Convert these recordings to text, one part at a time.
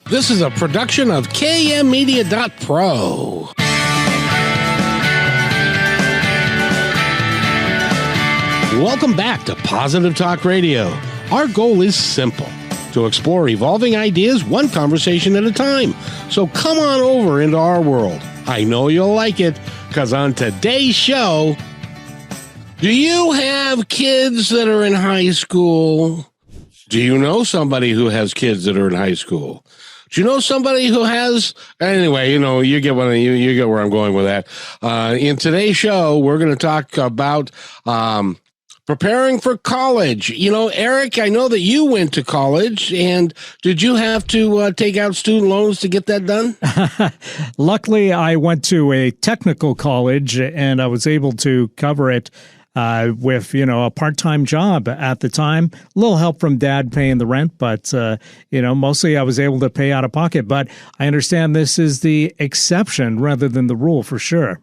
This is a production of KMmedia.pro. Welcome back to Positive Talk Radio. Our goal is simple: to explore evolving ideas one conversation at a time. So come on over into our world. I know you'll like it, because on today's show, do you have kids that are in high school? Do you know somebody who has kids that are in high school? Do you know somebody who has? Anyway, you get you get where I'm going with that. In today's show, we're going to talk about preparing for college. Eric, I know that you went to college, and did you have to take out student loans to get that done? Luckily, I went to a technical college, and I was able to cover it with, a part-time job at the time. A little help from Dad paying the rent, but, mostly I was able to pay out of pocket. But I understand this is the exception rather than the rule, for sure.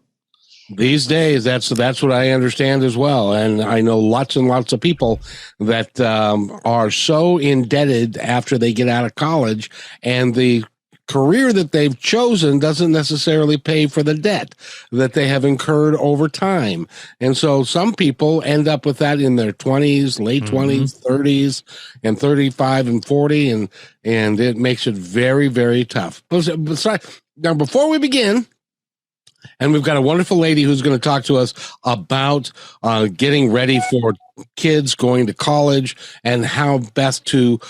These days, that's what I understand as well. And I know lots and lots of people that are so indebted after they get out of college, and the career that they've chosen doesn't necessarily pay for the debt that they have incurred over time. And so some people end up with that in their 20s, late 20s, 30s, and 35 and 40, and it makes it very, very tough. Now, before we begin, and we've got a wonderful lady who's going to talk to us about getting ready for kids going to college and how best to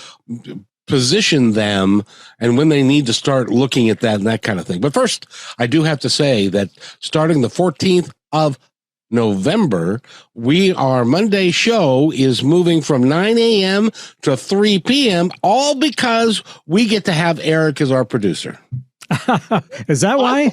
position them and when they need to start looking at that and that kind of thing. But first, I do have to say that starting the 14th of November, our Monday show is moving from 9 a.m. to 3 p.m., all because we get to have Eric as our producer. Is that why?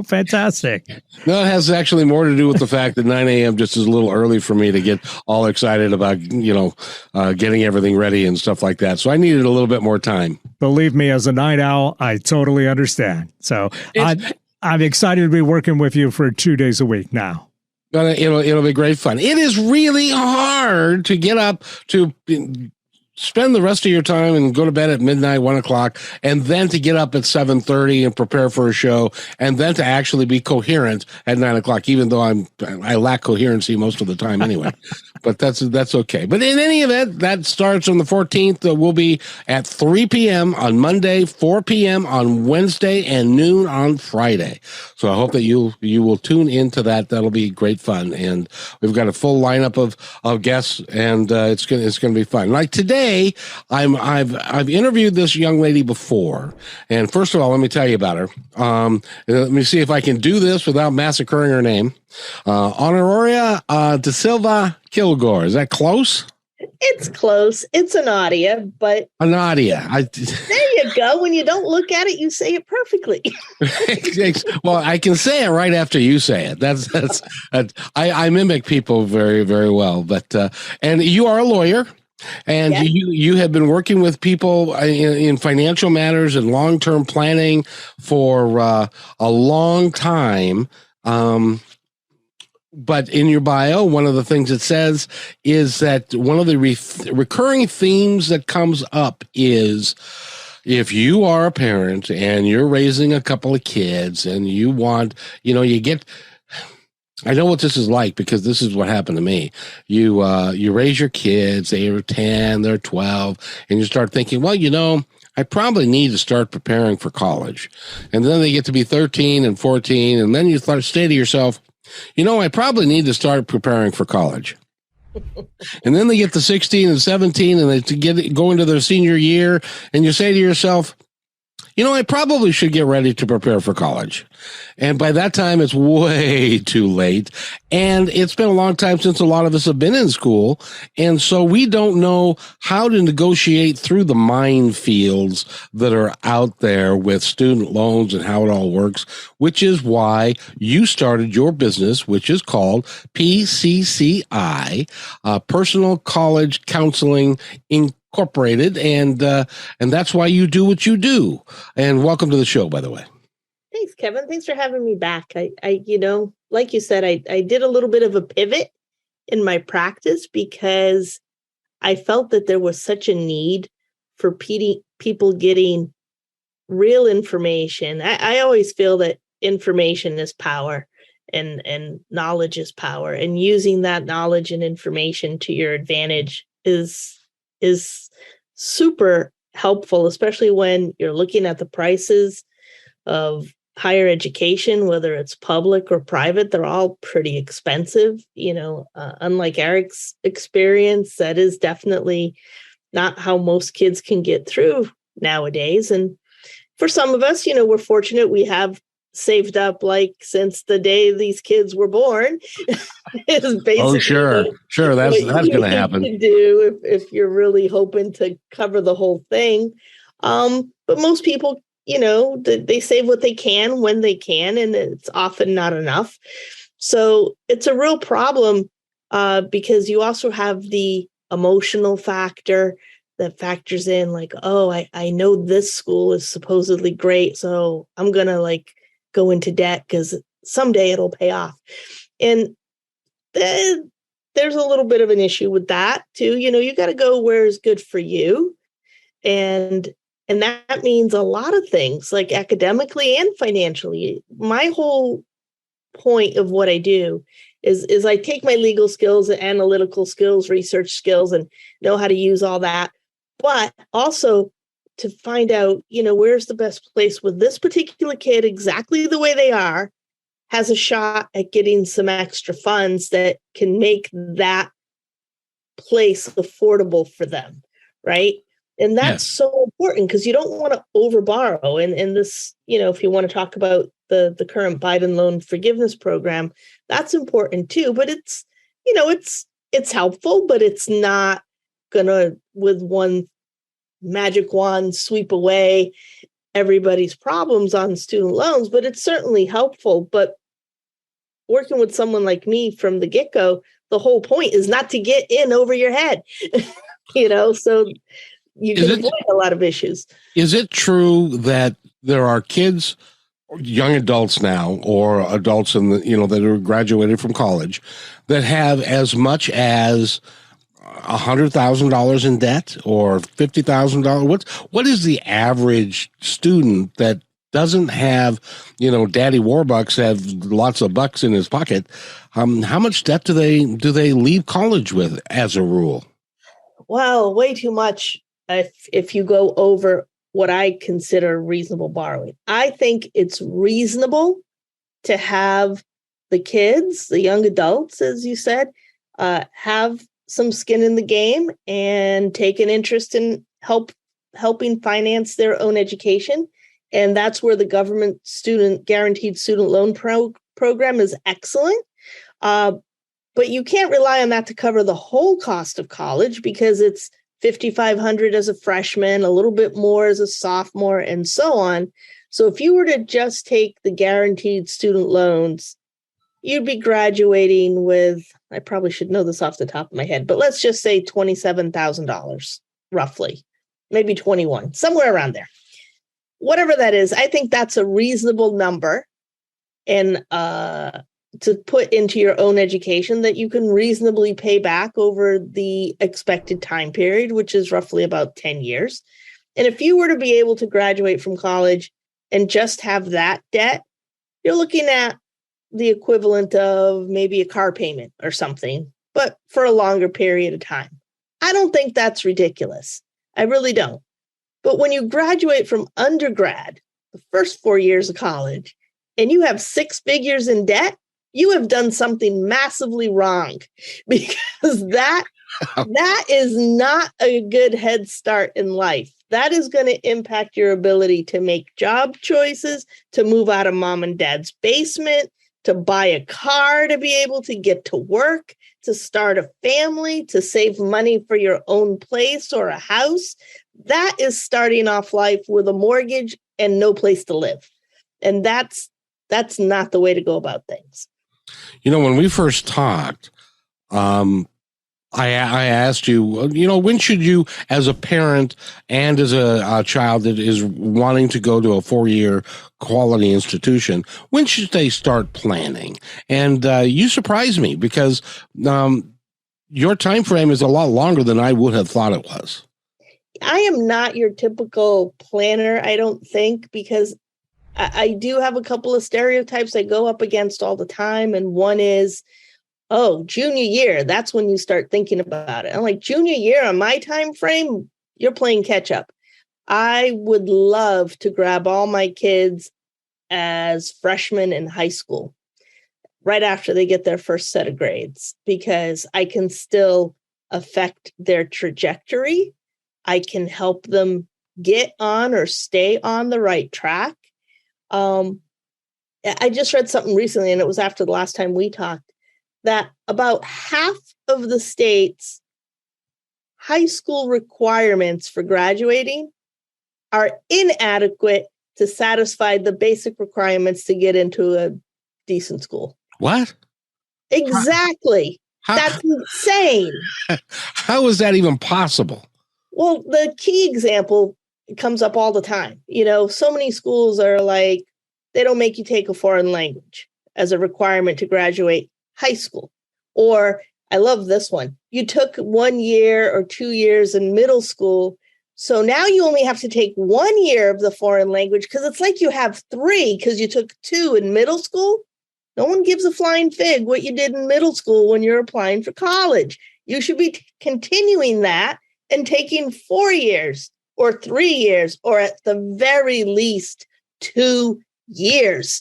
Fantastic. No, it has actually more to do with the fact that 9 a.m. just is a little early for me to get all excited about, getting everything ready and stuff like that. So I needed a little bit more time. Believe me, as a night owl, I totally understand. So I'm excited to be working with you for 2 days a week now. It'll be great fun. It is really hard to get up to spend the rest of your time and go to bed at midnight, 1 o'clock, and then to get up at 7:30 and prepare for a show, and then to actually be coherent at 9 o'clock, even though I lack coherency most of the time anyway. But that's okay. But in any event, that starts on the 14th. We'll be at 3 p.m. on Monday, 4 p.m. on Wednesday, and noon on Friday. So I hope that you will tune into that. That'll be great fun. And we've got a full lineup of guests, and it's gonna be fun. Like today, I've interviewed this young lady before, and first of all, let me tell you about her. Let me see if I can do this without massacring her name. Honoria DaSilva-Kilgore. Is that close? It's close. It's Honoria, but Honoria. There you go. When you don't look at it, you say it perfectly. Well, I can say it right after you say it. I mimic people very, very well. But and you are a lawyer. And yes, you have been working with people in financial matters and long-term planning for a long time. But in your bio, one of the things it says is that one of the recurring themes that comes up is if you are a parent and you're raising a couple of kids and you want, you get... I know what this is like because this is what happened to me. You raise your kids, they are 10, they're 12, and you start thinking, well, I probably need to start preparing for college. And then they get to be 13 and 14, and then you say to yourself, I probably need to start preparing for college. And then they get to 16 and 17 and they go into their senior year, and you say to yourself, I probably should get ready to prepare for college. And by that time, it's way too late. And it's been a long time since a lot of us have been in school. And so we don't know how to negotiate through the minefields that are out there with student loans and how it all works, which is why you started your business, which is called PCCI, Personal College Counseling Incorporated, and that's why you do what you do. And welcome to the show, by the way. Thanks, Kevin. Thanks for having me back. I like you said, I did a little bit of a pivot in my practice because I felt that there was such a need for people getting real information. I always feel that information is power and knowledge is power. And using that knowledge and information to your advantage is super helpful, especially when you're looking at the prices of higher education, whether it's public or private. They're all pretty expensive. Unlike Eric's experience, that is definitely not how most kids can get through nowadays. And for some of us, we're fortunate we have saved up since the day these kids were born. Is basically sure, that's going to happen. To do if you're really hoping to cover the whole thing. But most people, they save what they can when they can, and it's often not enough. So it's a real problem because you also have the emotional factor that factors in, I know this school is supposedly great, so I'm going to go into debt because someday it'll pay off. And then there's a little bit of an issue with that too. You got to go where is good for you. And that means a lot of things, like academically and financially. My whole point of what I do is I take my legal skills, analytical skills, research skills, and know how to use all that. But also to find out, where's the best place with this particular kid, exactly the way they are, has a shot at getting some extra funds that can make that place affordable for them, right? And that's so important because you don't want to overborrow. And this, if you want to talk about the current Biden loan forgiveness program, that's important too. But it's helpful, but it's not gonna, with one magic wand, sweep away everybody's problems on student loans. But it's certainly helpful. But working with someone like me from the get-go, the whole point is not to get in over your head, so you can avoid a lot of issues. Is it true that there are kids, young adults now, or adults in that are graduated from college, that have as much as $100,000 in debt or $50,000? What is the average student that doesn't have, Daddy Warbucks have lots of bucks in his pocket? How much debt do they leave college with as a rule? Well, way too much if you go over what I consider reasonable borrowing. I think it's reasonable to have the kids, the young adults, as you said, have some skin in the game and take an interest in helping finance their own education. And that's where the government guaranteed student loan program is excellent. But you can't rely on that to cover the whole cost of college because it's $5,500 as a freshman, a little bit more as a sophomore, and so on. So if you were to just take the guaranteed student loans, you'd be graduating with, I probably should know this off the top of my head, but let's just say $27,000, roughly, maybe 21, somewhere around there. Whatever that is, I think that's a reasonable number and to put into your own education that you can reasonably pay back over the expected time period, which is roughly about 10 years. And if you were to be able to graduate from college and just have that debt, you're looking at the equivalent of maybe a car payment or something, but for a longer period of time. I don't think that's ridiculous. I really don't. But when you graduate from undergrad, the first 4 years of college, and you have 6 figures in debt, you have done something massively wrong, because that is not a good head start in life. That is going to impact your ability to make job choices, to move out of mom and dad's basement, to buy a car, to be able to get to work, to start a family, to save money for your own place or a house. That is starting off life with a mortgage and no place to live. And that's not the way to go about things. When we first talked, I asked you, when should you, as a parent and as a child that is wanting to go to a 4-year quality institution, when should they start planning? And you surprised me because your time frame is a lot longer than I would have thought it was. I am not your typical planner, I don't think, because I do have a couple of stereotypes I go up against all the time. And one is, oh, junior year, that's when you start thinking about it. I'm like, junior year on my time frame, you're playing catch up. I would love to grab all my kids as freshmen in high school, right after they get their first set of grades, because I can still affect their trajectory. I can help them get on or stay on the right track. I just read something recently, and it was after the last time we talked, that about half of the state's high school requirements for graduating are inadequate to satisfy the basic requirements to get into a decent school. What? Exactly. That's insane. How is that even possible? Well, the key example comes up all the time. So many schools are like, they don't make you take a foreign language as a requirement to graduate high school. Or I love this one. You took 1 year or 2 years in middle school, so now you only have to take 1 year of the foreign language, because it's like you have 3 because you took 2 in middle school. No one gives a flying fig what you did in middle school when you're applying for college. You should be continuing that and taking 4 years or 3 years, or at the very least 2 years,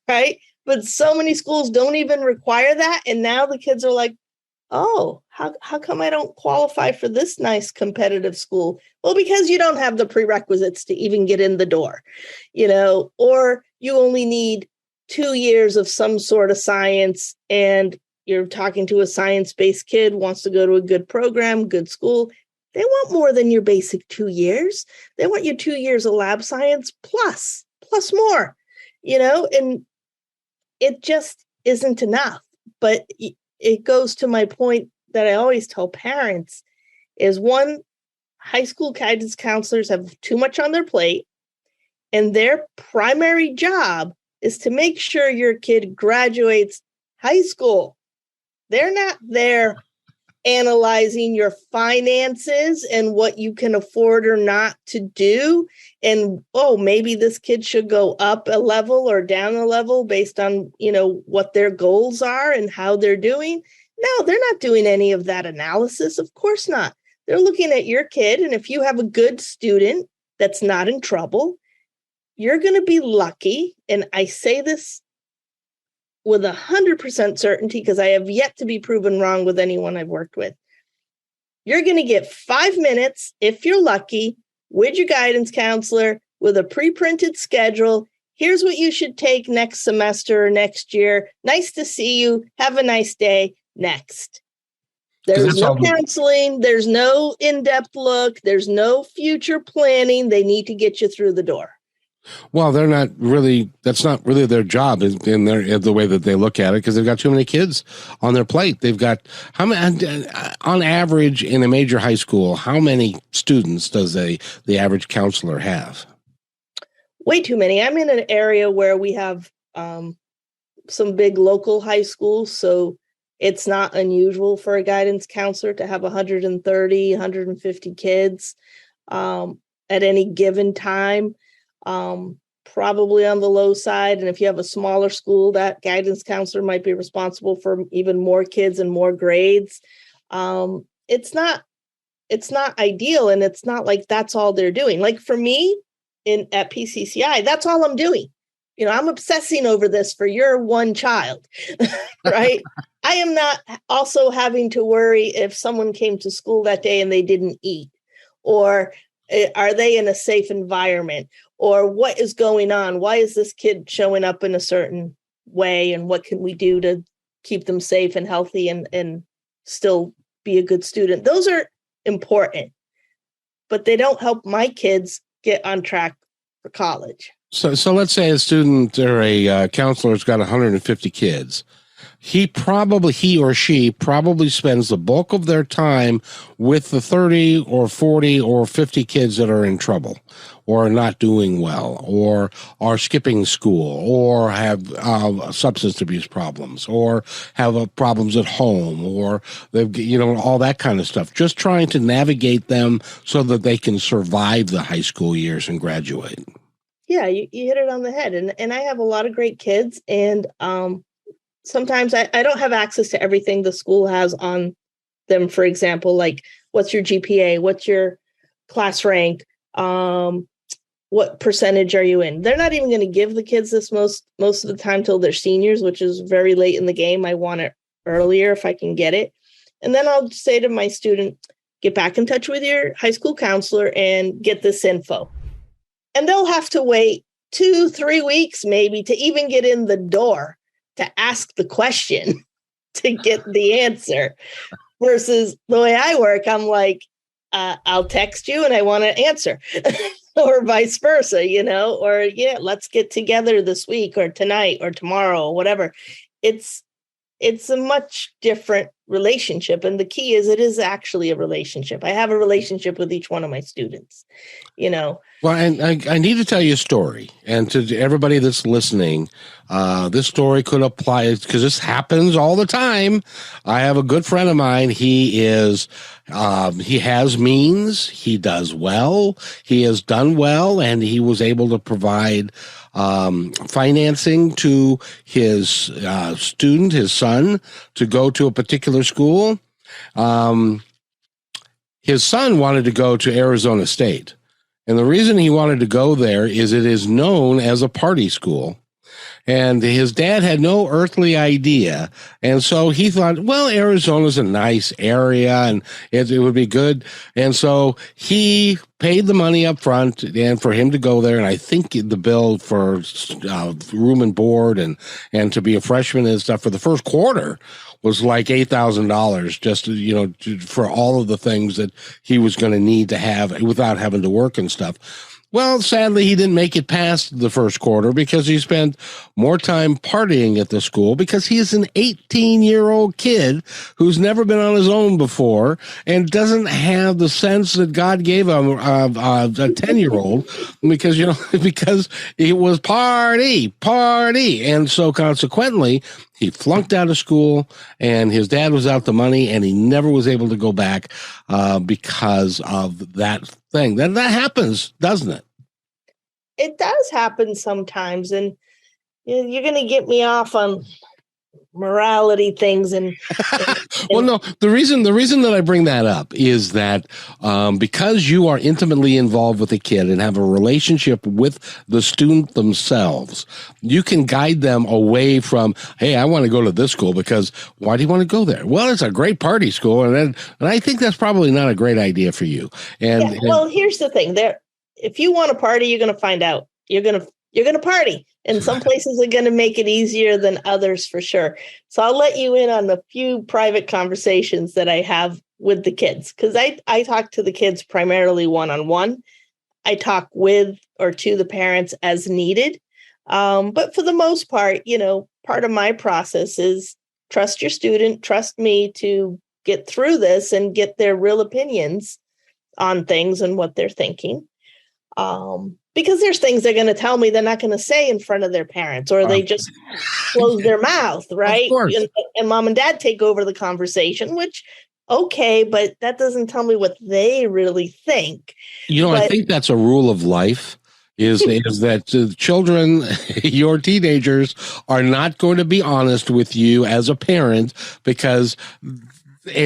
right? But so many schools don't even require that. And now the kids are like, oh, how come I don't qualify for this nice competitive school? Well, because you don't have the prerequisites to even get in the door, or you only need 2 years of some sort of science, and you're talking to a science-based kid, wants to go to a good program, good school. They want more than your basic 2 years. They want your 2 years of lab science plus more, and it just isn't enough. But it goes to my point that I always tell parents is, one, high school guidance counselors have too much on their plate, and their primary job is to make sure your kid graduates high school. They're not there analyzing your finances and what you can afford or not to do. And, oh, maybe this kid should go up a level or down a level based on, what their goals are and how they're doing. No, they're not doing any of that analysis. Of course not. They're looking at your kid. And if you have a good student that's not in trouble, you're going to be lucky. And I say this with 100% certainty, because I have yet to be proven wrong with anyone I've worked with. You're going to get 5 minutes, if you're lucky, with your guidance counselor with a pre-printed schedule. Here's what you should take next semester or next year. Nice to see you. Have a nice day. Next. There's no counseling. There's no in-depth look. There's no future planning. They need to get you through the door. Well, that's not really their job in the way that they look at it, because they've got too many kids on their plate. They've got, on average in a major high school, how many students does the average counselor have? Way too many. I'm in an area where we have some big local high schools, so it's not unusual for a guidance counselor to have 130, 150 kids at any given time. Probably on the low side. And if you have a smaller school, that guidance counselor might be responsible for even more kids and more grades. It's not ideal. And it's not like that's all they're doing. Like for me at PCCI, that's all I'm doing. I'm obsessing over this for your one child, right? I am not also having to worry if someone came to school that day and they didn't eat, or are they in a safe environment, or what is going on? Why is this kid showing up in a certain way? And what can we do to keep them safe and healthy and still be a good student? Those are important, but they don't help my kids get on track for college. So let's say a student or a counselor's got 150 kids. he or she probably spends the bulk of their time with the 30 or 40 or 50 kids that are in trouble or not doing well or are skipping school or have substance abuse problems or have problems at home or they've, all that kind of stuff. Just trying to navigate them so that they can survive the high school years and graduate. Yeah, you hit it on the head. And I have a lot of great kids, and sometimes I don't have access to everything the school has on them. For example, like what's your GPA? What's your class rank? What percentage are you in? They're not even going to give the kids this most of the time till they're seniors, which is very late in the game. I want it earlier if I can get it. And then I'll say to my student, get back in touch with your high school counselor and get this info. And they'll have to wait 2-3 weeks maybe to even get in the door to ask the question to get the answer. Versus the way I work, I'm like, I'll text you and I want an answer. Or vice versa, or let's get together this week or tonight or tomorrow or whatever. It's a much different relationship. And the key is it is actually a relationship. I have a relationship with each one of my students, Well, and I need to tell you a story. And to everybody that's listening, this story could apply because this happens all the time. I have a good friend of mine. He has means. He does well. He has done well, and he was able to provide financing to his student, his son, to go to a particular school. His son wanted to go to Arizona State. And the reason he wanted to go there is it is known as a party school. And his dad had no earthly idea. And so he thought, well, Arizona's a nice area and it would be good. And so he paid the money up front and for him to go there. And I think the bill for room and board and to be a freshman and stuff for the first quarter was like $8,000 just, for all of the things that he was going to need to have without having to work and stuff. Well, sadly, he didn't make it past the first quarter because he spent more time partying at the school because he's an 18-year-old kid who's never been on his own before and doesn't have the sense that God gave him a 10-year-old because it was party. And so consequently, he flunked out of school and his dad was out the money and he never was able to go back because of that thing. That happens, doesn't it? It does happen sometimes. And you're going to get me off on morality things and well, no, the reason that I bring that up is that because you are intimately involved with the kid and have a relationship with the student themselves, you can guide them away from, hey, I want to go to this school because why do you want to go there? Well, it's a great party school, and I think that's probably not a great idea for you. And well, here's the thing: if you want to party, you're going to find out. You're going to party. And some places are going to make it easier than others for sure. So I'll let you in on a few private conversations that I have with the kids, because I talk to the kids primarily one-on-one. I talk with or to the parents as needed. But for the most part, part of my process is trust your student, trust me to get through this and get their real opinions on things and what they're thinking. Because there's things they're going to tell me they're not going to say in front of their parents, or they just close their mouth, right? And mom and dad take over the conversation, which, okay, but that doesn't tell me what they really think. I think that's a rule of life. Is that children, your teenagers, are not going to be honest with you as a parent because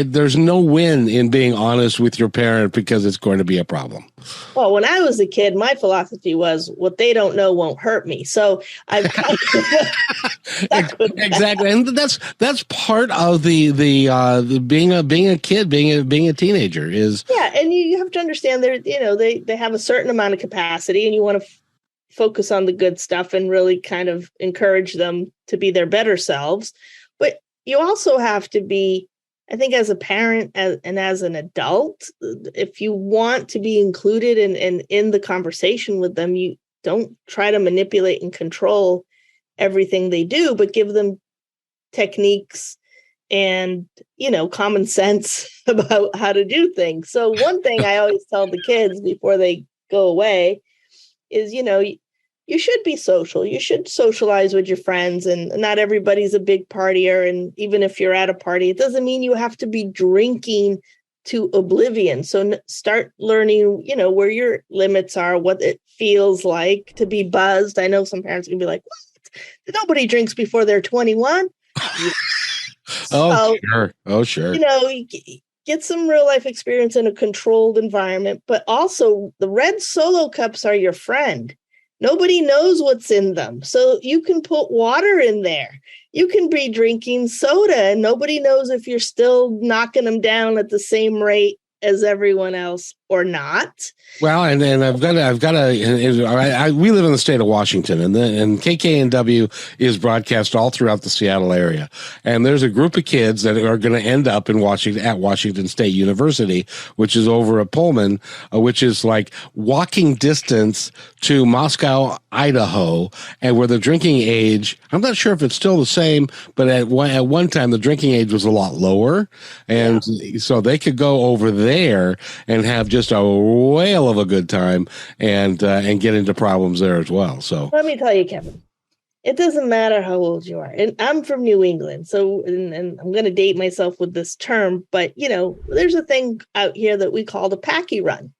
there's no win in being honest with your parent because it's going to be a problem. Well, when I was a kid, my philosophy was what they don't know won't hurt me. So I've exactly, and that's part of the being a kid, being a teenager is. Yeah, and you have to understand they have a certain amount of capacity, and you want to focus on the good stuff and really kind of encourage them to be their better selves. But you also have to be, I think, as a parent and as an adult, if you want to be included in the conversation with them, you don't try to manipulate and control everything they do, but give them techniques and, common sense about how to do things. So one thing I always tell the kids before they go away is, you should be social. You should socialize with your friends, and not everybody's a big partier. And even if you're at a party, it doesn't mean you have to be drinking to oblivion. So start learning, where your limits are, what it feels like to be buzzed. I know some parents can be like, what? Nobody drinks before they're 21. Oh, sure. Oh, sure. Get some real life experience in a controlled environment, but also the red Solo cups are your friend. Nobody knows what's in them. So you can put water in there. You can be drinking soda and nobody knows if you're still knocking them down at the same rate as everyone else or not. Well, and we live in the state of Washington, and KKNW is broadcast all throughout the Seattle area. And there's a group of kids that are going to end up in Washington State University, which is over at Pullman, which is like walking distance to Moscow, Idaho, and where the drinking age, I'm not sure if it's still the same, but at one time the drinking age was a lot lower. And so they could go over there and have just a whale of a good time and get into problems there as well. So let me tell you, Kevin, it doesn't matter how old you are. And I'm from New England. So, and I'm going to date myself with this term, but there's a thing out here that we call the packy run.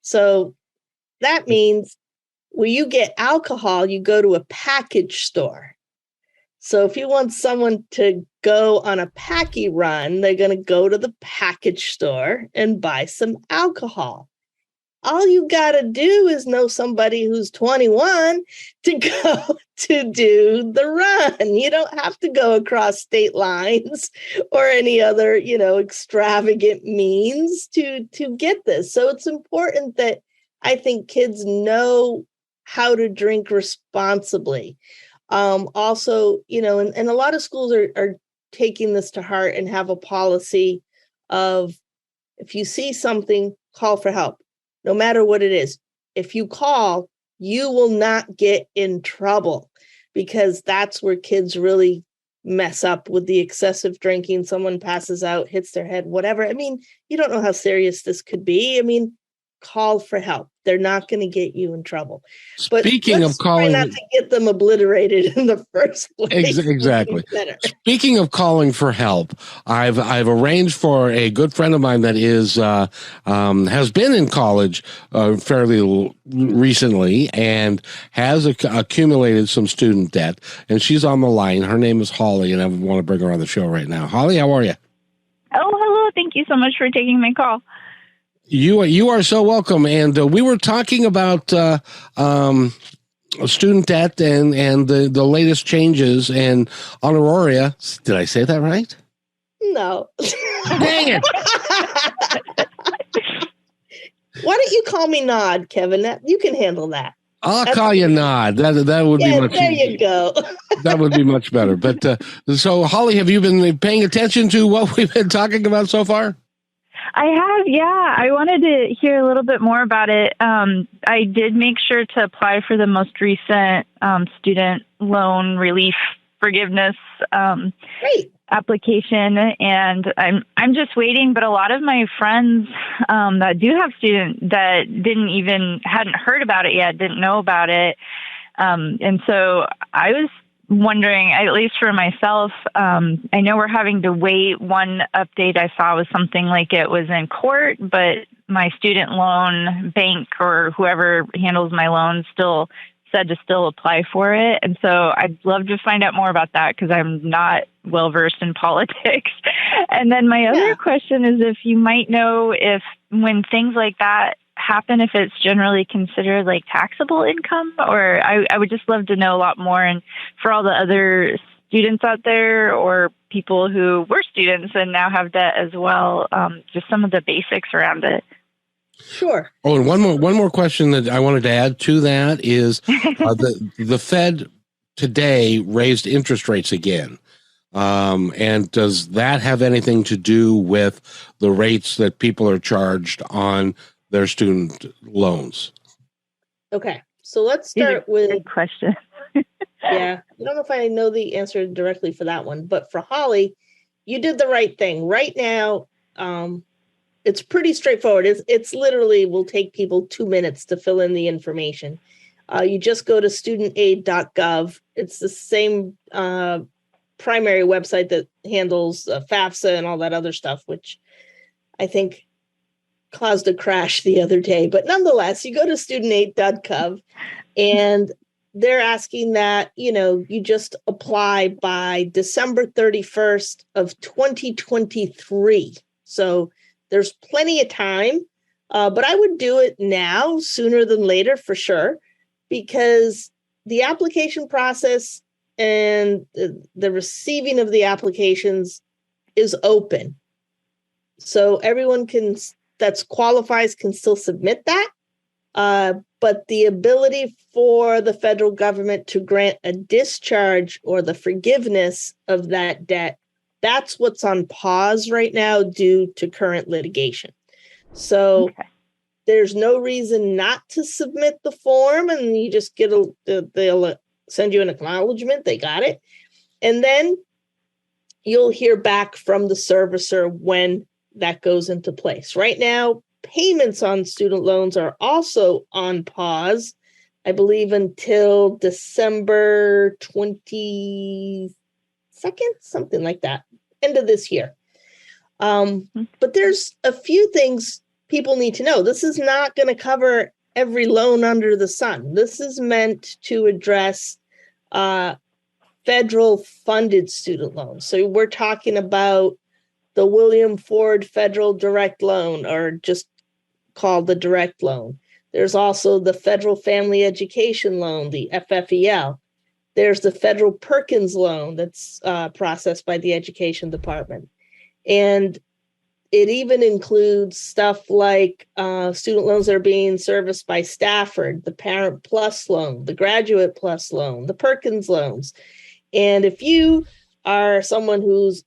So that means when you get alcohol, you go to a package store. So if you want someone to go on a packy run, they're going to go to the package store and buy some alcohol. All you got to do is know somebody who's 21 to go to do the run. You don't have to go across state lines or any other, extravagant means to get this. So it's important that I think kids know how to drink responsibly. Also, and a lot of schools are taking this to heart and have a policy of, if you see something, call for help, no matter what it is. If you call, you will not get in trouble, because that's where kids really mess up with the excessive drinking. Someone passes out, hits their head, whatever. I mean, you don't know how serious this could be. I mean, call for help. They're not going to get you in trouble. But speaking of calling, try not to get them obliterated in the first place. Exactly. Speaking of calling for help, I've arranged for a good friend of mine that has been in college fairly recently and has accumulated some student debt, and she's on the line. Her name is Holly, and I want to bring her on the show right now. Holly, how are you? Oh, hello. Thank you so much for taking my call. You are so welcome. And we were talking about student debt and the latest changes. And Honoria, did I say that right? No. Dang it! Why don't you call me Nod, Kevin? You can handle that. I'll call you Nod. That would be much. There you go. That would be much better. But so, Holly, have you been paying attention to what we've been talking about so far? I have, yeah. I wanted to hear a little bit more about it. I did make sure to apply for the most recent student loan relief forgiveness application, and I'm just waiting. But a lot of my friends that do have student that hadn't heard about it yet, didn't know about it, and so I was wondering, at least for myself, I know we're having to wait. One update I saw was something like it was in court, but my student loan bank or whoever handles my loan still said to still apply for it. And so I'd love to find out more about that, because I'm not well versed in politics. And then my other question is if you might know if when things like that happen, if it's generally considered like taxable income, or I would just love to know a lot more. And for all the other students out there or people who were students and now have debt as well, just some of the basics around it. Sure. Oh, and one more question that I wanted to add to that is the Fed today raised interest rates again. And does that have anything to do with the rates that people are charged on their student loans? Okay, so let's start with good question. Yeah. I don't know if I know the answer directly for that one, but for Holly, you did the right thing. Right now, it's pretty straightforward. It's literally will take people 2 minutes to fill in the information. You just go to studentaid.gov. It's the same primary website that handles FAFSA and all that other stuff, which I think caused a crash the other day. But nonetheless, you go to studentaid.gov and they're asking that, you just apply by December 31st of 2023. So there's plenty of time, but I would do it now sooner than later for sure, because the application process and the receiving of the applications is open. So everyone that qualifies can still submit that. But the ability for the federal government to grant a discharge or the forgiveness of that debt, that's what's on pause right now due to current litigation. So there's no reason not to submit the form, and you just they'll send you an acknowledgement, they got it. And then you'll hear back from the servicer when that goes into place. Right now, payments on student loans are also on pause, I believe until December 22nd, something like that, end of this year. But there's a few things people need to know. This is not going to cover every loan under the sun. This is meant to address federal funded student loans. So we're talking about the William Ford Federal Direct Loan, or just called the direct loan. There's also the Federal Family Education Loan, the FFEL. There's the Federal Perkins Loan that's processed by the Education Department. And it even includes stuff like student loans that are being serviced by Stafford, the Parent Plus loan, the Graduate Plus loan, the Perkins loans. And if you are someone who's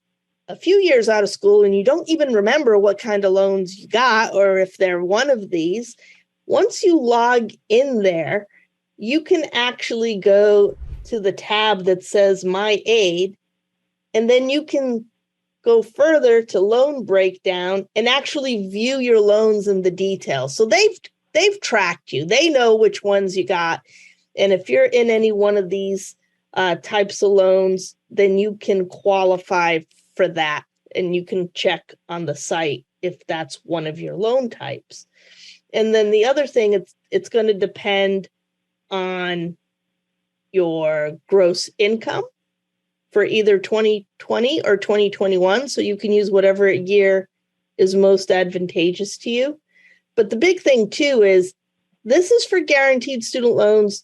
a few years out of school and you don't even remember what kind of loans you got, or if they're one of these, once you log in there, you can actually go to the tab that says My Aid, and then you can go further to loan breakdown and actually view your loans in the details. So they've tracked you. They know which ones you got. And if you're in any one of these types of loans, then you can qualify for that. And you can check on the site if that's one of your loan types. And then the other thing, it's going to depend on your gross income for either 2020 or 2021. So you can use whatever year is most advantageous to you. But the big thing too is this is for guaranteed student loans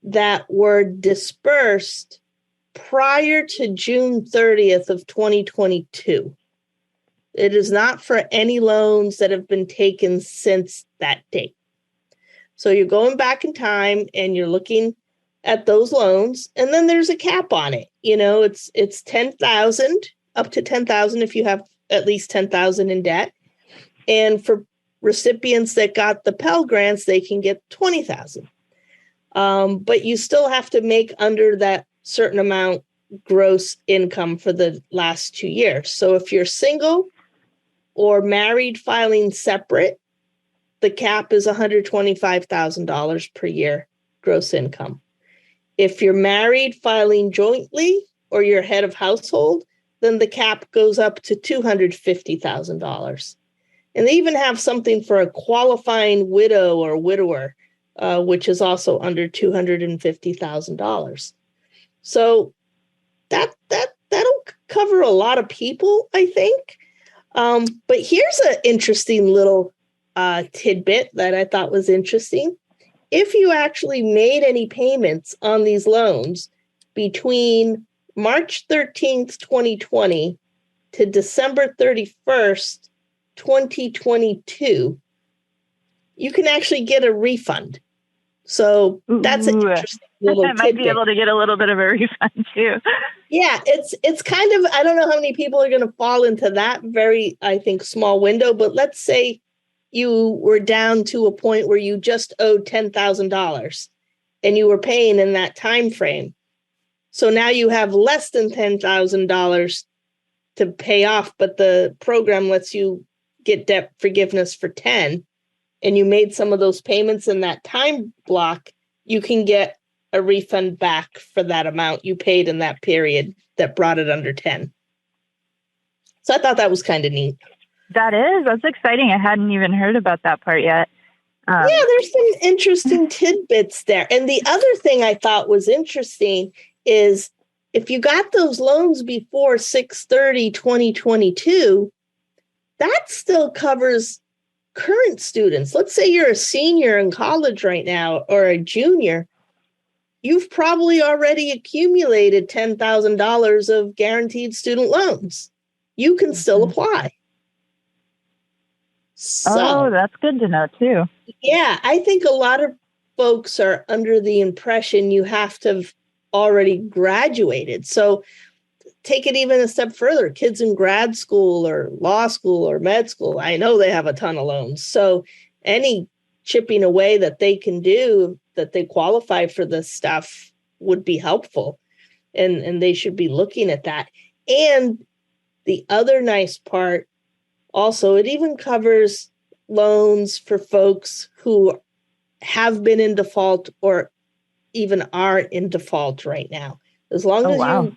that were dispersed prior to June 30th of 2022. It is not for any loans that have been taken since that date. So you're going back in time and you're looking at those loans, and then there's a cap on it. It's 10,000, up to 10,000 if you have at least 10,000 in debt. And for recipients that got the Pell Grants, they can get 20,000. But you still have to make under that certain amount gross income for the last 2 years. So if you're single or married filing separate, the cap is $125,000 per year gross income. If you're married filing jointly or you're head of household, then the cap goes up to $250,000. And they even have something for a qualifying widow or widower, which is also under $250,000. So that'll cover a lot of people, I think. But here's an interesting little tidbit that I thought was interesting. If you actually made any payments on these loans between March 13th, 2020 to December 31st, 2022, you can actually get a refund. So that's an interesting little tidbit. I might be able to get a little bit of a refund too. Yeah, it's kind of, I don't know how many people are going to fall into that very, I think, small window, but let's say you were down to a point where you just owed $10,000 and you were paying in that time frame. So now you have less than $10,000 to pay off, but the program lets you get debt forgiveness for 10, and you made some of those payments in that time block, you can get a refund back for that amount you paid in that period that brought it under 10. So I thought that was kind of neat. That's exciting. I hadn't even heard about that part yet. Yeah, there's some interesting tidbits there. And the other thing I thought was interesting is if you got those loans before 6/30/2022, that still covers current students. Let's say you're a senior in college right now or a junior. You've probably already accumulated $10,000 of guaranteed student loans. You can still apply. So, that's good to know too. Yeah, I think a lot of folks are under the impression you have to have already graduated. So take it even a step further. Kids in grad school or law school or med school, I know they have a ton of loans. So any chipping away that they can do that they qualify for this stuff would be helpful. And they should be looking at that. And the other nice part, also, it even covers loans for folks who have been in default or even are in default right now. As long as you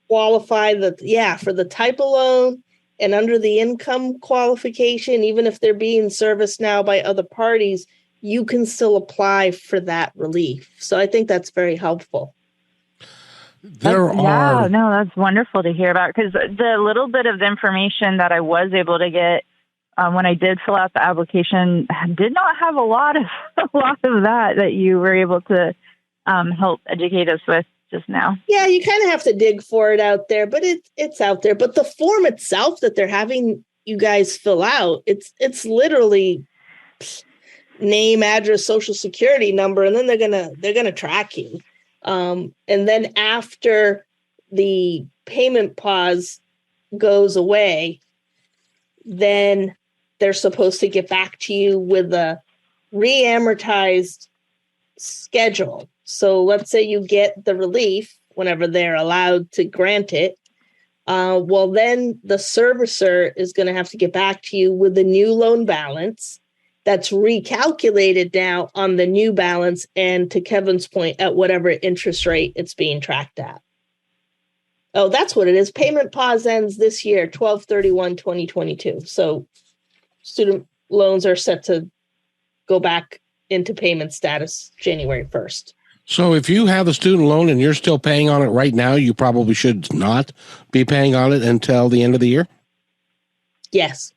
qualify for the type of loan and under the income qualification, even if they're being serviced now by other parties, you can still apply for that relief. So I think that's very helpful. That's wonderful to hear about, because the little bit of information that I was able to get when I did fill out the application did not have a lot of that you were able to help educate us with just now. Yeah, you kind of have to dig for it out there, but it's out there. But the form itself that they're having you guys fill out, it's literally name, address, social security number, and then they're gonna track you. And then after the payment pause goes away, then they're supposed to get back to you with a re-amortized schedule. So let's say you get the relief whenever they're allowed to grant it. Then the servicer is going to have to get back to you with a new loan balance that's recalculated now on the new balance, and to Kevin's point, at whatever interest rate it's being tracked at. Oh, that's what it is. Payment pause ends this year, 12/31/2022. So student loans are set to go back into payment status January 1st. So if you have a student loan and you're still paying on it right now, you probably should not be paying on it until the end of the year? Yes.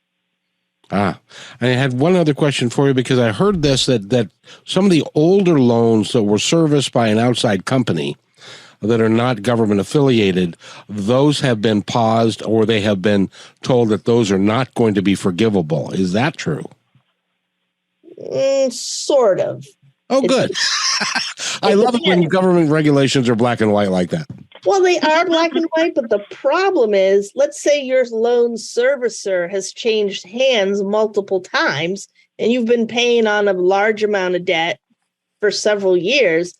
I had one other question for you, because I heard this, that some of the older loans that were serviced by an outside company that are not government affiliated, those have been paused, or they have been told that those are not going to be forgivable. Is that true? Sort of. Oh, good. I love it when government regulations are black and white like that. Well, they are black and white, but the problem is, let's say your loan servicer has changed hands multiple times and you've been paying on a large amount of debt for several years.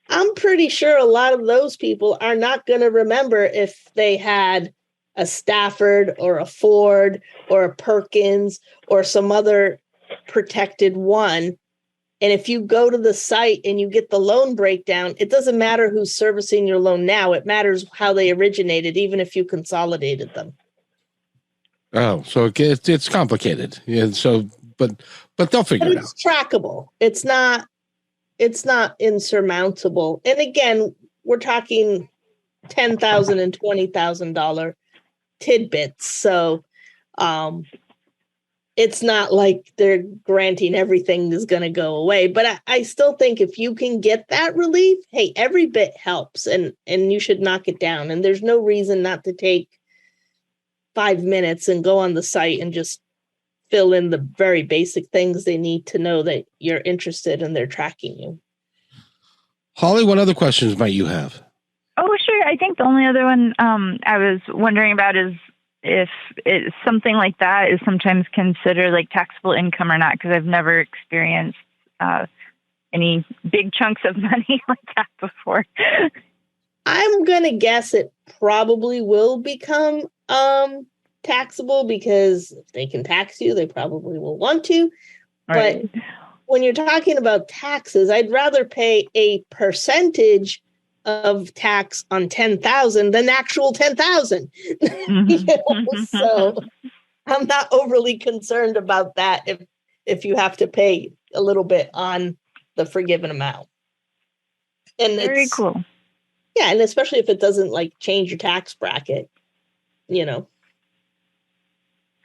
I'm pretty sure a lot of those people are not going to remember if they had a Stafford or a Ford or a Perkins or some other protected one. And if you go to the site and you get the loan breakdown, it doesn't matter who's servicing your loan now. It matters how they originated, even if you consolidated them. Oh, so it's complicated. Yeah. So, but they'll figure it out. It's trackable. It's not insurmountable. And again, we're talking $10,000 and $20,000 tidbits. So, it's not like they're granting everything is going to go away. But I still think if you can get that relief, hey, every bit helps, and you should knock it down. And there's no reason not to take 5 minutes and go on the site and just fill in the very basic things they need to know that you're interested and they're tracking you. Holly, what other questions might you have? Oh, sure. I think the only other one I was wondering about is if it's something like that is sometimes considered like taxable income or not, because I've never experienced any big chunks of money like that before. I'm going to guess it probably will become taxable, because if they can tax you, they probably will want to. Right. But when you're talking about taxes, I'd rather pay a percentage of tax on 10,000 than actual 10,000. So I'm not overly concerned about that if you have to pay a little bit on the forgiven amount. And Very cool. Yeah, and especially if it doesn't like change your tax bracket,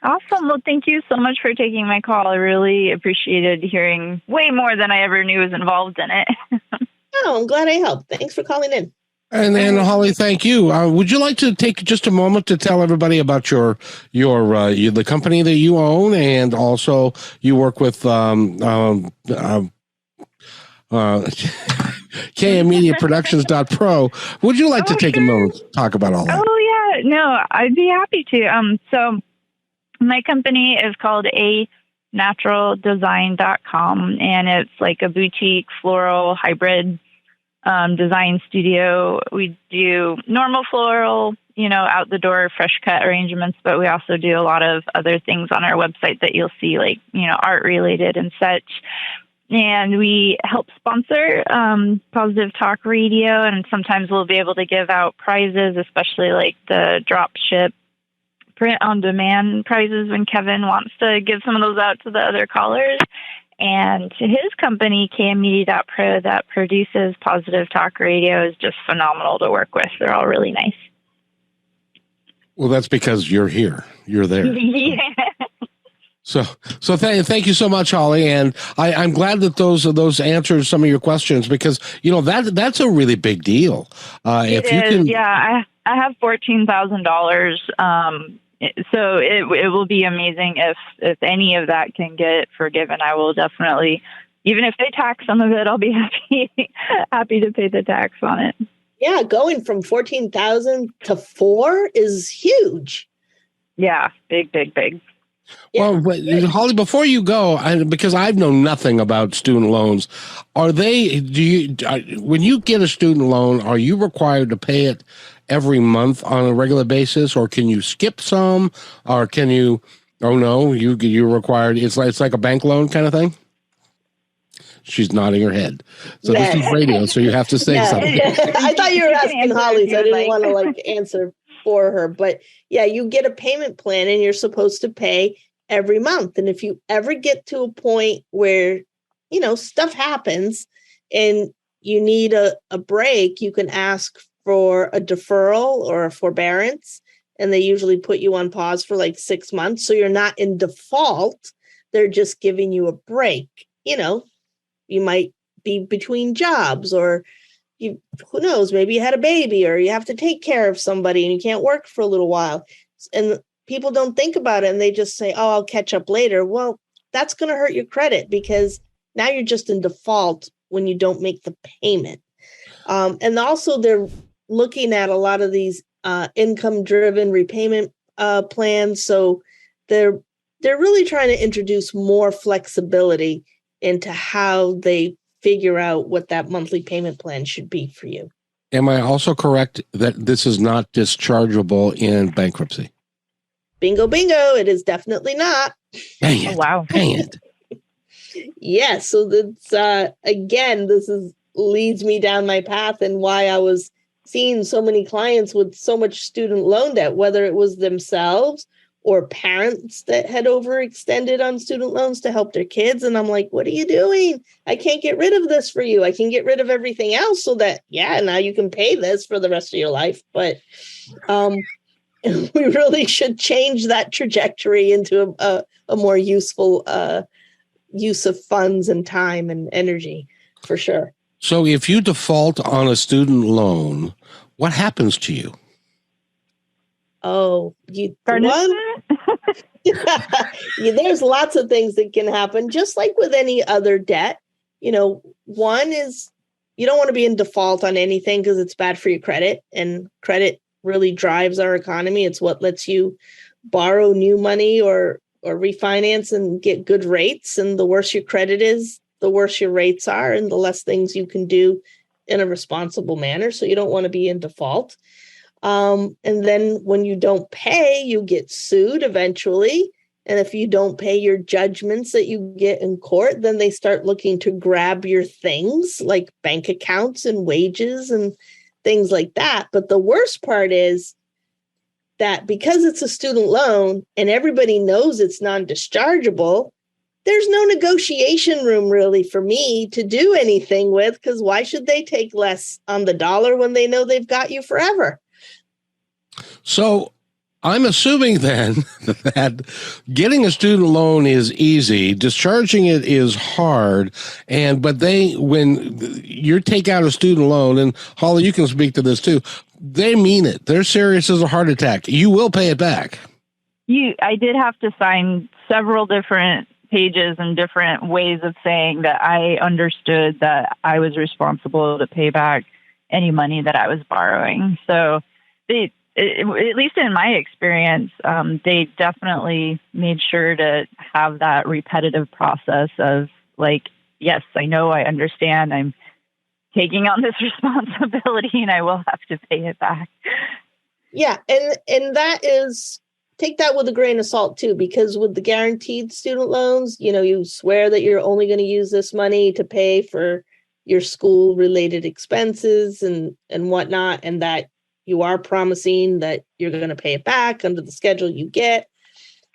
Awesome. Well, thank you so much for taking my call. I really appreciated hearing way more than I ever knew was involved in it. Oh, I'm glad I helped. Thanks for calling in. And Holly, thank you. Would you like to take just a moment to tell everybody about the company that you own, and also you work with KMediaProductions.pro? Would you like to take a moment to talk about all that? Oh, yeah. No, I'd be happy to. So my company is called anaturaldesign.com, and it's like a boutique floral hybrid design studio. We do normal floral, out the door, fresh cut arrangements, but we also do a lot of other things on our website that you'll see, like, art related and such. And we help sponsor Positive Talk Radio, and sometimes we'll be able to give out prizes, especially like the drop ship print on demand prizes when Kevin wants to give some of those out to the other callers. And his company, KMedia.pro, that produces Positive Talk Radio, is just phenomenal to work with. They're all really nice. Well, that's because you're here. You're there. Yeah. So thank you so much, Holly, and I'm glad that those answered some of your questions, because that's a really big deal. If you can, yeah, I have $14,000. So it will be amazing if any of that can get forgiven. I will definitely, even if they tax some of it, I'll be happy to pay the tax on it. Yeah, going from 14,000 to 4 is huge. Yeah, big. Well, Holly, before you go, because I've known nothing about student loans, when you get a student loan, are you required to pay it every month on a regular basis, or can you skip some, or can you? Oh no, you're required. It's like a bank loan kind of thing. She's nodding her head. So this is radio, so you have to say something. I thought you were asking Holly, so I didn't want to answer for her. But yeah, you get a payment plan, and you're supposed to pay every month. And if you ever get to a point where, stuff happens and you need a break, you can ask for a deferral or a forbearance, and they usually put you on pause for like 6 months. So you're not in default. They're just giving you a break. You might be between jobs, or who knows, maybe you had a baby, or you have to take care of somebody and you can't work for a little while. And people don't think about it, and they just say, oh, I'll catch up later. Well, that's going to hurt your credit, because now you're just in default when you don't make the payment. And also they're looking at a lot of these income-driven repayment plans. So they're really trying to introduce more flexibility into how they figure out what that monthly payment plan should be for you. Am I also correct that this is not dischargeable in bankruptcy? Bingo, bingo. It is definitely not. Dang it. Oh, wow. Dang it. Yes. So that's, again, leads me down my path, and why I was seeing so many clients with so much student loan debt, whether it was themselves or parents that had overextended on student loans to help their kids. And I'm like, what are you doing? I can't get rid of this for you. I can get rid of everything else so that, now you can pay this for the rest of your life. But we really should change that trajectory into a more useful use of funds and time and energy, for sure. So if you default on a student loan, what happens to you? Oh, there's lots of things that can happen, just like with any other debt. One is you don't want to be in default on anything, because it's bad for your credit, and credit really drives our economy. It's what lets you borrow new money or refinance and get good rates. And the worse your credit is, the worse your rates are, and the less things you can do in a responsible manner. So you don't want to be in default. And then when you don't pay, you get sued eventually. And if you don't pay your judgments that you get in court, then they start looking to grab your things like bank accounts and wages and things like that. But the worst part is that because it's a student loan and everybody knows it's non-dischargeable, there's no negotiation room really for me to do anything with, because why should they take less on the dollar when they know they've got you forever? So I'm assuming then that getting a student loan is easy, discharging it is hard, but when you take out a student loan, and Holly, you can speak to this too, they mean it. They're serious as a heart attack. You will pay it back. I did have to sign several different pages and different ways of saying that I understood that I was responsible to pay back any money that I was borrowing. So at least in my experience, they definitely made sure to have that repetitive process of like, yes, I know, I understand, I'm taking on this responsibility and I will have to pay it back. Yeah. And that is, take that with a grain of salt too, because with the guaranteed student loans, you swear that you're only going to use this money to pay for your school related expenses and whatnot. And that you are promising that you're going to pay it back under the schedule you get.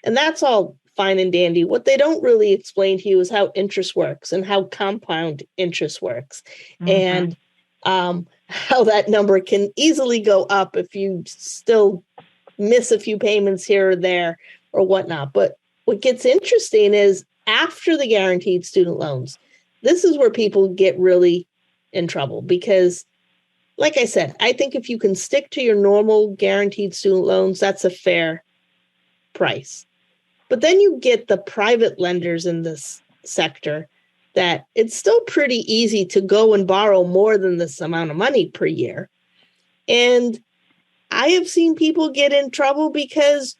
And that's all fine and dandy. What they don't really explain to you is how interest works and how compound interest works. Mm-hmm. And how that number can easily go up if you still miss a few payments here or there or whatnot. But what gets interesting is after the guaranteed student loans, this is where people get really in trouble because, like I said, I think if you can stick to your normal guaranteed student loans, that's a fair price. But then you get the private lenders in this sector that it's still pretty easy to go and borrow more than this amount of money per year. And I have seen people get in trouble because,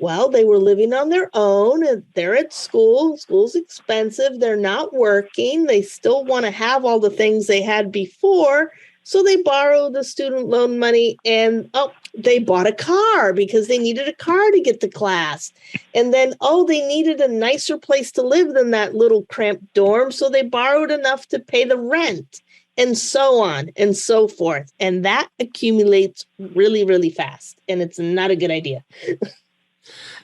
well, they were living on their own and they're at school. School's expensive. They're not working. They still want to have all the things they had before. So they borrow the student loan money and, they bought a car because they needed a car to get to class. And then, they needed a nicer place to live than that little cramped dorm. So they borrowed enough to pay the rent and so on and so forth. And that accumulates really, really fast. And it's not a good idea.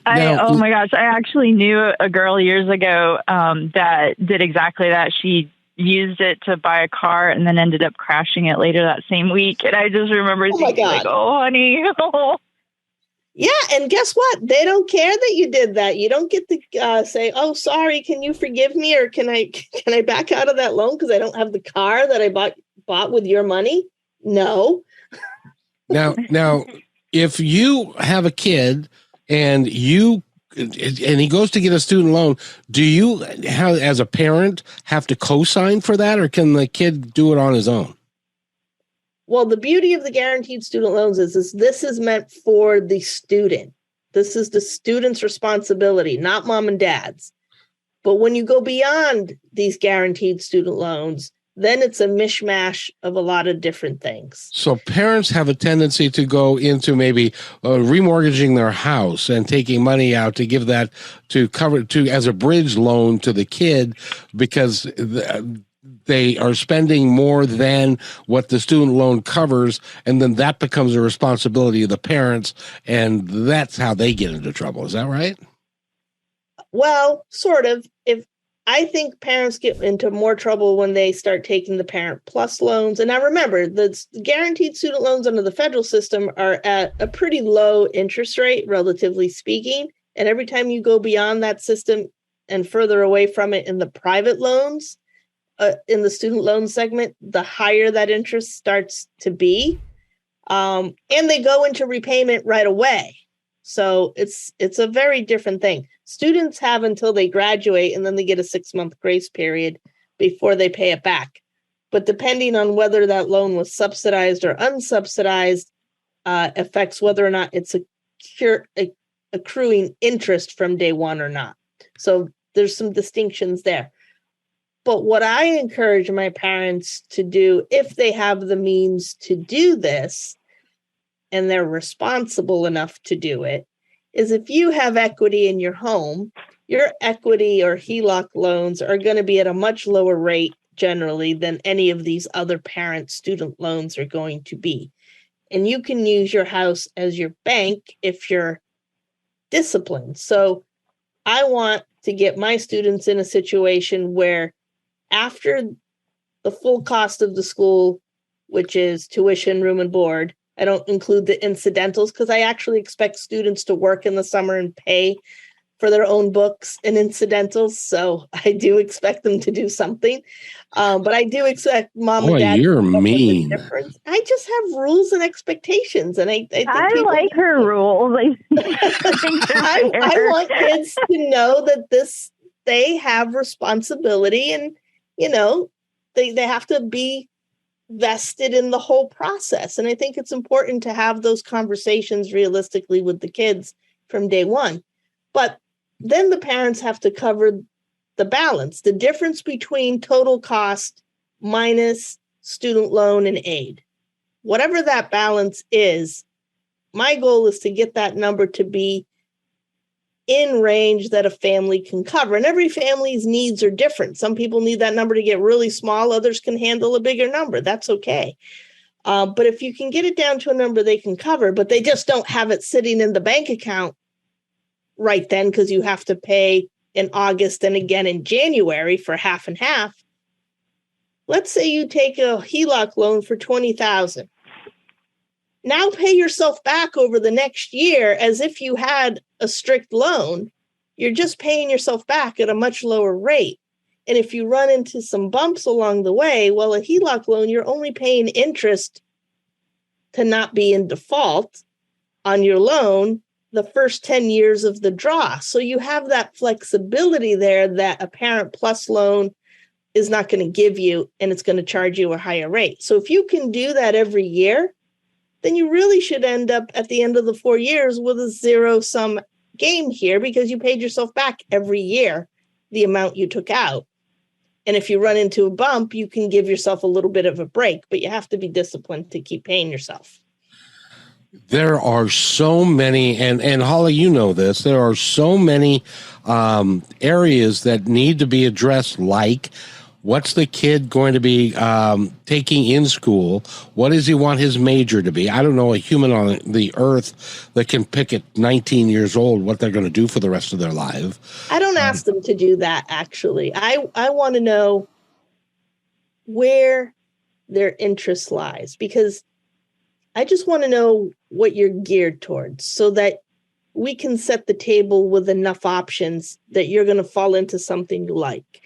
Oh my gosh. I actually knew a girl years ago that did exactly that. She used it to buy a car and then ended up crashing it later that same week. And I just remember thinking like, oh, honey. Yeah. And guess what? They don't care that you did that. You don't get to say, oh, sorry, can you forgive me? Or can I back out of that loan because I don't have the car that I bought with your money? No. Now, if you have a kid and he goes to get a student loan, do you, as a parent, have to co-sign for that, or can the kid do it on his own? Well, the beauty of the guaranteed student loans is this is meant for the student. This is the student's responsibility, not mom and dad's. But when you go beyond these guaranteed student loans, then it's a mishmash of a lot of different things. So parents have a tendency to go into maybe remortgaging their house and taking money out to give that to cover as a bridge loan to the kid because they are spending more than what the student loan covers, and then that becomes a responsibility of the parents, and that's how they get into trouble. Is that right? Well, sort of. I think parents get into more trouble when they start taking the Parent Plus loans. And now remember, the guaranteed student loans under the federal system are at a pretty low interest rate, relatively speaking. And every time you go beyond that system and further away from it in the private loans, in the student loan segment, the higher that interest starts to be. And they go into repayment right away. So it's a very different thing. Students have until they graduate, and then they get a 6-month grace period before they pay it back. But depending on whether that loan was subsidized or unsubsidized, affects whether or not it's accruing interest from day one or not. So there's some distinctions there. But what I encourage my parents to do, if they have the means to do this, and they're responsible enough to do it, is if you have equity in your home, your equity or HELOC loans are going to be at a much lower rate generally than any of these other parent student loans are going to be. And you can use your house as your bank if you're disciplined. So I want to get my students in a situation where after the full cost of the school, which is tuition, room and board, I don't include the incidentals because I actually expect students to work in the summer and pay for their own books and incidentals. So I do expect them to do something. But I do expect mom and dad. You're mean. I just have rules and expectations. And I think I like her rules. I want kids to know that they have responsibility and, they have to be vested in the whole process. And I think it's important to have those conversations realistically with the kids from day one. But then the parents have to cover the balance, the difference between total cost minus student loan and aid. Whatever that balance is, my goal is to get that number to be in range that a family can cover. And every family's needs are different. Some people need that number to get really small. Others can handle a bigger number. That's okay. But if you can get it down to a number they can cover, but they just don't have it sitting in the bank account right then because you have to pay in August and again in January for half and half. Let's say you take a HELOC loan for $20,000. Now pay yourself back over the next year as if you had a strict loan. You're just paying yourself back at a much lower rate. And if you run into some bumps along the way, well, a HELOC loan, you're only paying interest to not be in default on your loan the first 10 years of the draw. So you have that flexibility there that a Parent Plus loan is not going to give you, and it's going to charge you a higher rate. So if you can do that every year, then you really should end up at the end of the 4 years with a zero-sum game here because you paid yourself back every year the amount you took out. And if you run into a bump, you can give yourself a little bit of a break, but you have to be disciplined to keep paying yourself. There are so many, and Holly, you know this, there are so many areas that need to be addressed, like what's the kid going to be taking in school? What does he want his major to be? I don't know a human on the earth that can pick at 19 years old what they're going to do for the rest of their life. I don't ask them to do that, actually. I want to know where their interest lies, because I just want to know what you're geared towards so that we can set the table with enough options that you're going to fall into something you like.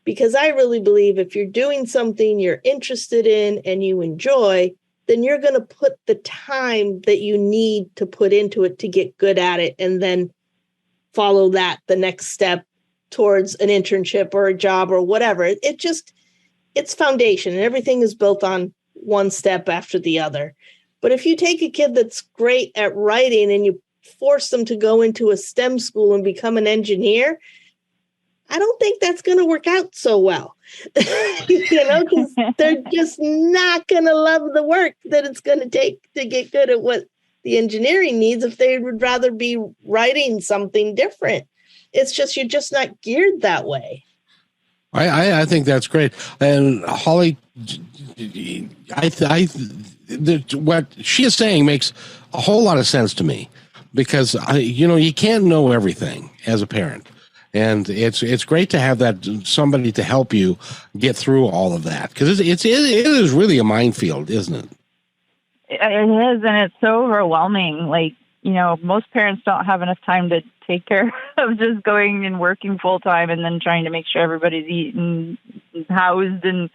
Because I really believe if you're doing something you're interested in and you enjoy, then you're going to put the time that you need to put into it to get good at it and then follow that the next step towards an internship or a job or whatever. It's foundation, and everything is built on one step after the other. But if you take a kid that's great at writing and you force them to go into a STEM school and become an engineer, I don't think that's going to work out so well, because they're just not going to love the work that it's going to take to get good at what the engineering needs if they would rather be writing something different. It's just, you're just not geared that way. I think that's great. And Holly, what she is saying makes a whole lot of sense to me, because you can't know everything as a parent. And it's great to have that somebody to help you get through all of that, because it is really a minefield, isn't it? It is, and it's so overwhelming. Like, most parents don't have enough time to take care of just going and working full time and then trying to make sure everybody's eaten, housed, and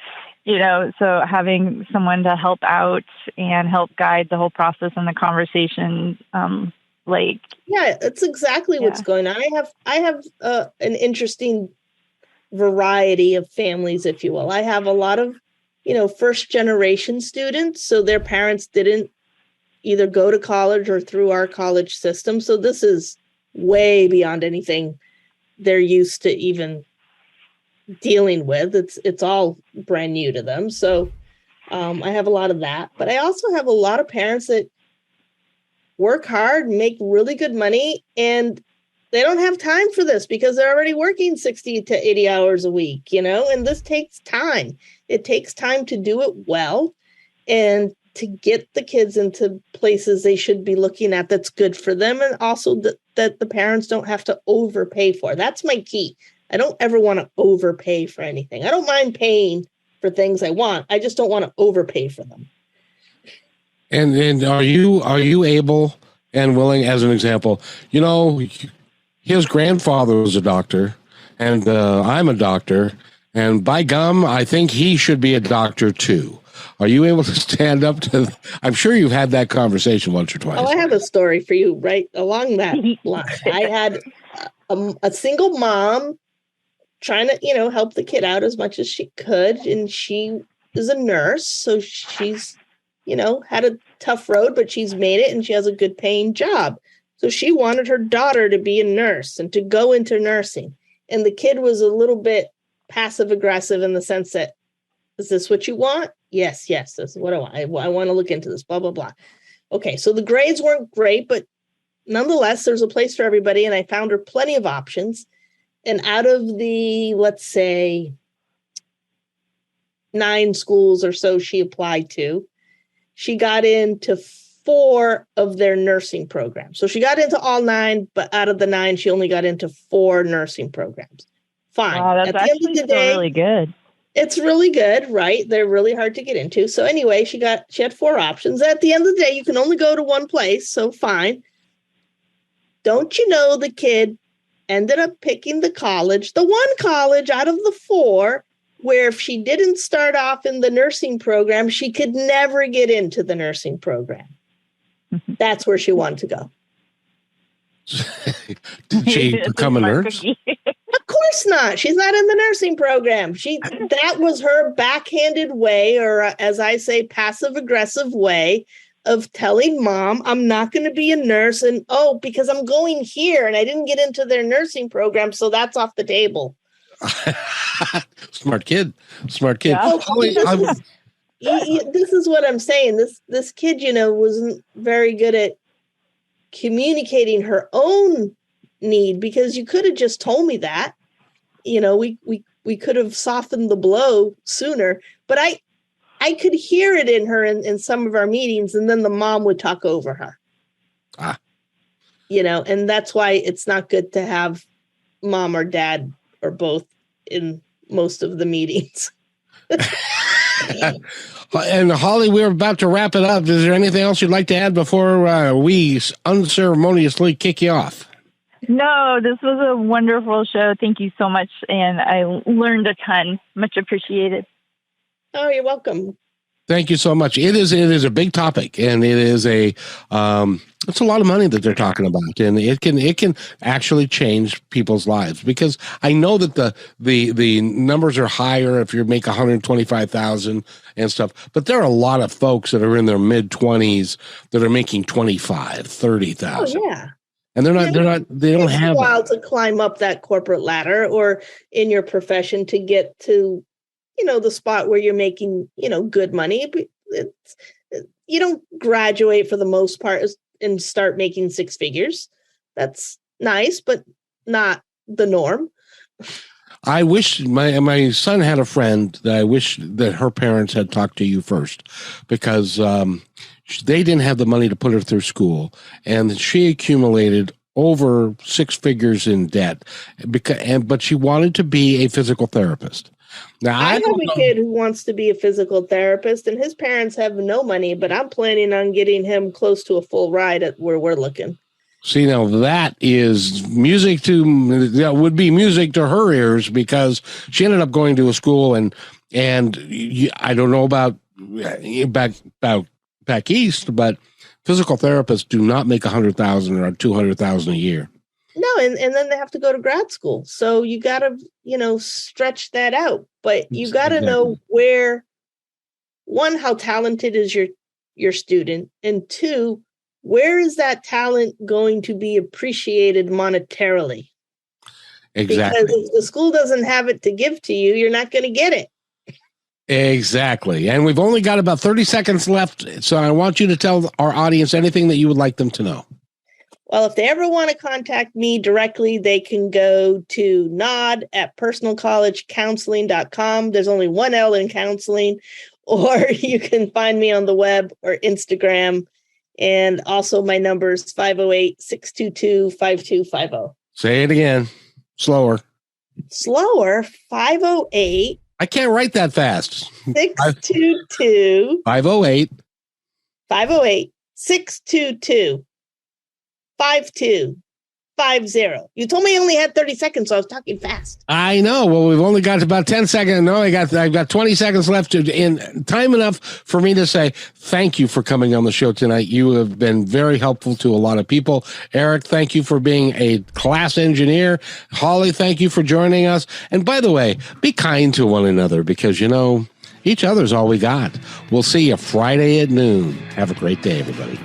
so having someone to help out and help guide the whole process and the conversation. Yeah, that's exactly what's going on. I have an interesting variety of families, if you will. I have a lot of, first generation students. So their parents didn't either go to college or through our college system. So this is way beyond anything they're used to even dealing with. It's all brand new to them. So I have a lot of that. But I also have a lot of parents that work hard, make really good money, and they don't have time for this because they're already working 60 to 80 hours a week, and this takes time. It takes time to do it well and to get the kids into places they should be looking at that's good for them, and also that the parents don't have to overpay for. That's my key. I don't ever want to overpay for anything. I don't mind paying for things I want. I just don't want to overpay for them. And are you able and willing, as an example, his grandfather was a doctor, and I'm a doctor, and by gum, I think he should be a doctor too. Are you able to stand up to? I'm sure you've had that conversation once or twice. Oh, I have a story for you right along that line. I had a single mom trying to, help the kid out as much as she could, and she is a nurse, so she's had a tough road, but she's made it and she has a good paying job. So she wanted her daughter to be a nurse and to go into nursing. And the kid was a little bit passive aggressive in the sense that, is this what you want? Yes, this is what I want. I want to look into this, blah, blah, blah. Okay, so the grades weren't great, but nonetheless, there's a place for everybody. And I found her plenty of options. And out of the, let's say, 9 schools or so she applied to, she got into 4 of their nursing programs. So she got into all 9, but out of the 9, she only got into 4 nursing programs. Fine. Wow, that's actually still really good. It's really good, right? They're really hard to get into. So anyway, she had 4 options. At the end of the day, you can only go to one place. So fine. Don't you know the kid ended up picking the one college out of the 4 where if she didn't start off in the nursing program, she could never get into the nursing program. That's where she wanted to go. Did she become a nurse? Of course not. She's not in the nursing program. That was her backhanded way, or as I say, passive aggressive way of telling mom, I'm not going to be a nurse. And because I'm going here and I didn't get into their nursing program. So that's off the table. Smart kid. Yeah. This is what I'm saying. This kid, wasn't very good at communicating her own need, because you could have just told me that. We could have softened the blow sooner, but I could hear it in her in some of our meetings, and then the mom would talk over her. And that's why it's not good to have mom or dad or both in most of the meetings. And Holly, we're about to wrap it up. Is there anything else you'd like to add before we unceremoniously kick you off? No, this was a wonderful show. Thank you so much. And I learned a ton. Much appreciated. Oh, you're welcome. Thank you so much. It is a big topic, and it is it's a lot of money that they're talking about, and it can actually change people's lives, because I know that the numbers are higher if you make $125,000 and stuff, but there are a lot of folks that are in their mid-20s that are making $25,000, $30,000. Oh yeah. And they don't have a while to climb up that corporate ladder or in your profession to get to the spot where you're making, good money. You don't graduate for the most part and start making 6 figures. That's nice, but not the norm. I wish my son had a friend that I wish that her parents had talked to you first, because they didn't have the money to put her through school, and she accumulated over 6 figures in debt, but she wanted to be a physical therapist. Now, I have a kid who wants to be a physical therapist, and his parents have no money, but I'm planning on getting him close to a full ride at where we're looking. See, now that is that would be music to her ears, because she ended up going to a school and I don't know about back east, but physical therapists do not make $100,000 or $200,000 a year. No, and then they have to go to grad school. So you got to, stretch that out. But you got to know where, one, how talented is your student, and 2, where is that talent going to be appreciated monetarily? Exactly. Because if the school doesn't have it to give to you, you're not going to get it. Exactly. And we've only got about 30 seconds left. So I want you to tell our audience anything that you would like them to know. Well, if they ever want to contact me directly, they can go to nod@personalcollegecounseling.com. There's only one L in counseling, or you can find me on the web or Instagram. And also my number is 508-622-5250. Say it again. Slower. 508. I can't write that fast. 622. 508. 622. 5250. You told me I only had 30 seconds, so I was talking fast. I know. Well, we've only got about 10 seconds. No, I've got 20 seconds left in time enough for me to say thank you for coming on the show tonight. You have been very helpful to a lot of people. Eric, thank you for being a class engineer. Holly, thank you for joining us. And by the way, be kind to one another because, each other's all we got. We'll see you Friday at noon. Have a great day, everybody.